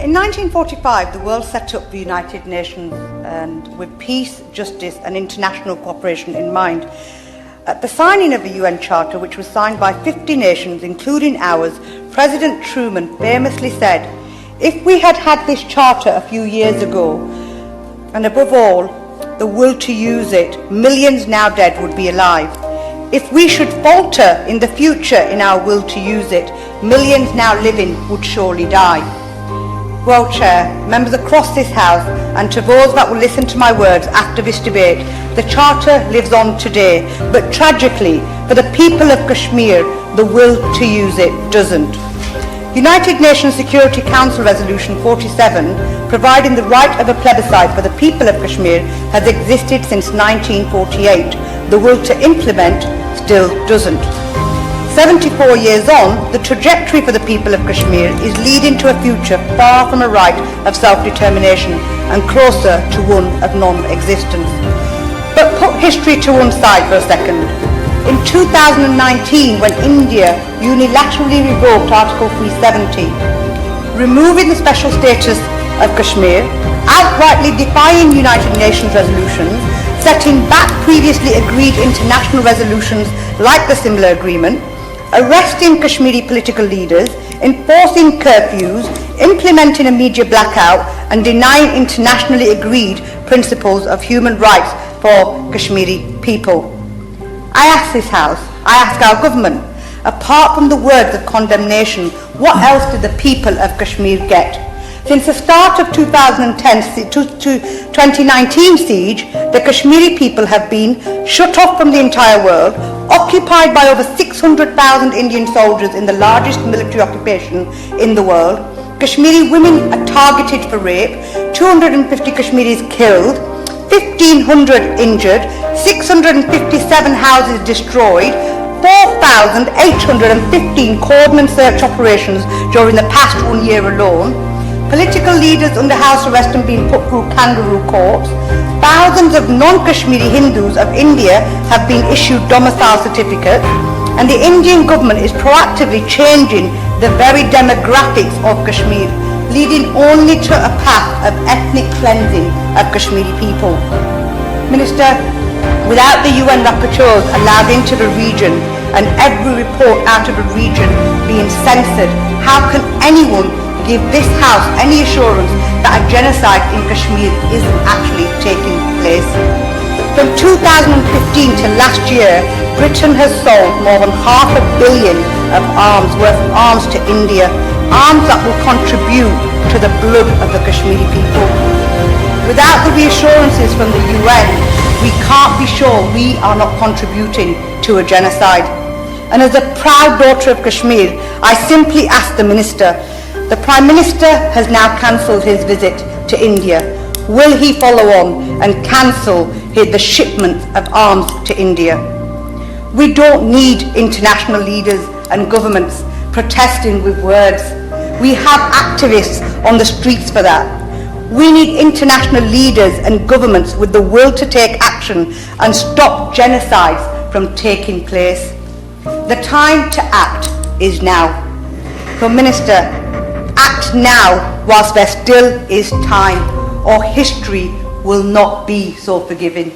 In 1945, the world set up the United Nations and with peace, justice and international cooperation in mind. At the signing of the UN Charter, which was signed by 50 nations, including ours, President Truman famously said, "If we had had this charter a few years ago, and above all, the will to use it, millions now dead would be alive. If we should falter in the future in our will to use it, millions now living would surely die." Well, Chair, members across this House, and to those that will listen to my words after this debate, the Charter lives on today, but tragically, for the people of Kashmir, the will to use it doesn't. United Nations Security Council Resolution 47, providing the right of a plebiscite for the people of Kashmir, has existed since 1948. The will to implement still doesn't. 74 years on, the trajectory for the people of Kashmir is leading to a future far from a right of self-determination and closer to one of non-existence. But put history to one side for a second. In 2019, when India unilaterally revoked Article 370, removing the special status of Kashmir, outrightly defying United Nations resolutions, setting back previously agreed international resolutions like the Simla Agreement, arresting Kashmiri political leaders, enforcing curfews, implementing a media blackout, and denying internationally agreed principles of human rights for Kashmiri people. I ask this House, I ask our government, apart from the words of condemnation, what else did the people of Kashmir get? Since the start of 2010 to 2019 siege, the Kashmiri people have been shut off from the entire world, occupied by over 600,000 Indian soldiers in the largest military occupation in the world. Kashmiri women are targeted for rape, 250 Kashmiris killed, 1,500 injured, 657 houses destroyed, 4,815 cordon and search operations during the past 1 year alone. Political leaders under house arrest and being put through kangaroo courts. Thousands of non-Kashmiri Hindus of India have been issued domicile certificates, and the Indian government is proactively changing the very demographics of Kashmir, leading only to a path of ethnic cleansing of Kashmiri people. Minister, without the UN rapporteurs allowed into the region and every report out of the region being censored, how can anyone give this House any assurance that a genocide in Kashmir isn't actually taking place? From 2015 to last year, Britain has sold more than $500 million of arms to India, arms that will contribute to the blood of the Kashmiri people. Without the reassurances from the UN, we can't be sure we are not contributing to a genocide. And as a proud daughter of Kashmir, I simply ask the Minister, the Prime Minister has now cancelled his visit to India. Will he follow on and cancel the shipment of arms to India? We don't need international leaders and governments protesting with words. We have activists on the streets for that. We need international leaders and governments with the will to take action and stop genocides from taking place. The time to act is now. So, Minister, act now whilst there still is time, or history will not be so forgiving.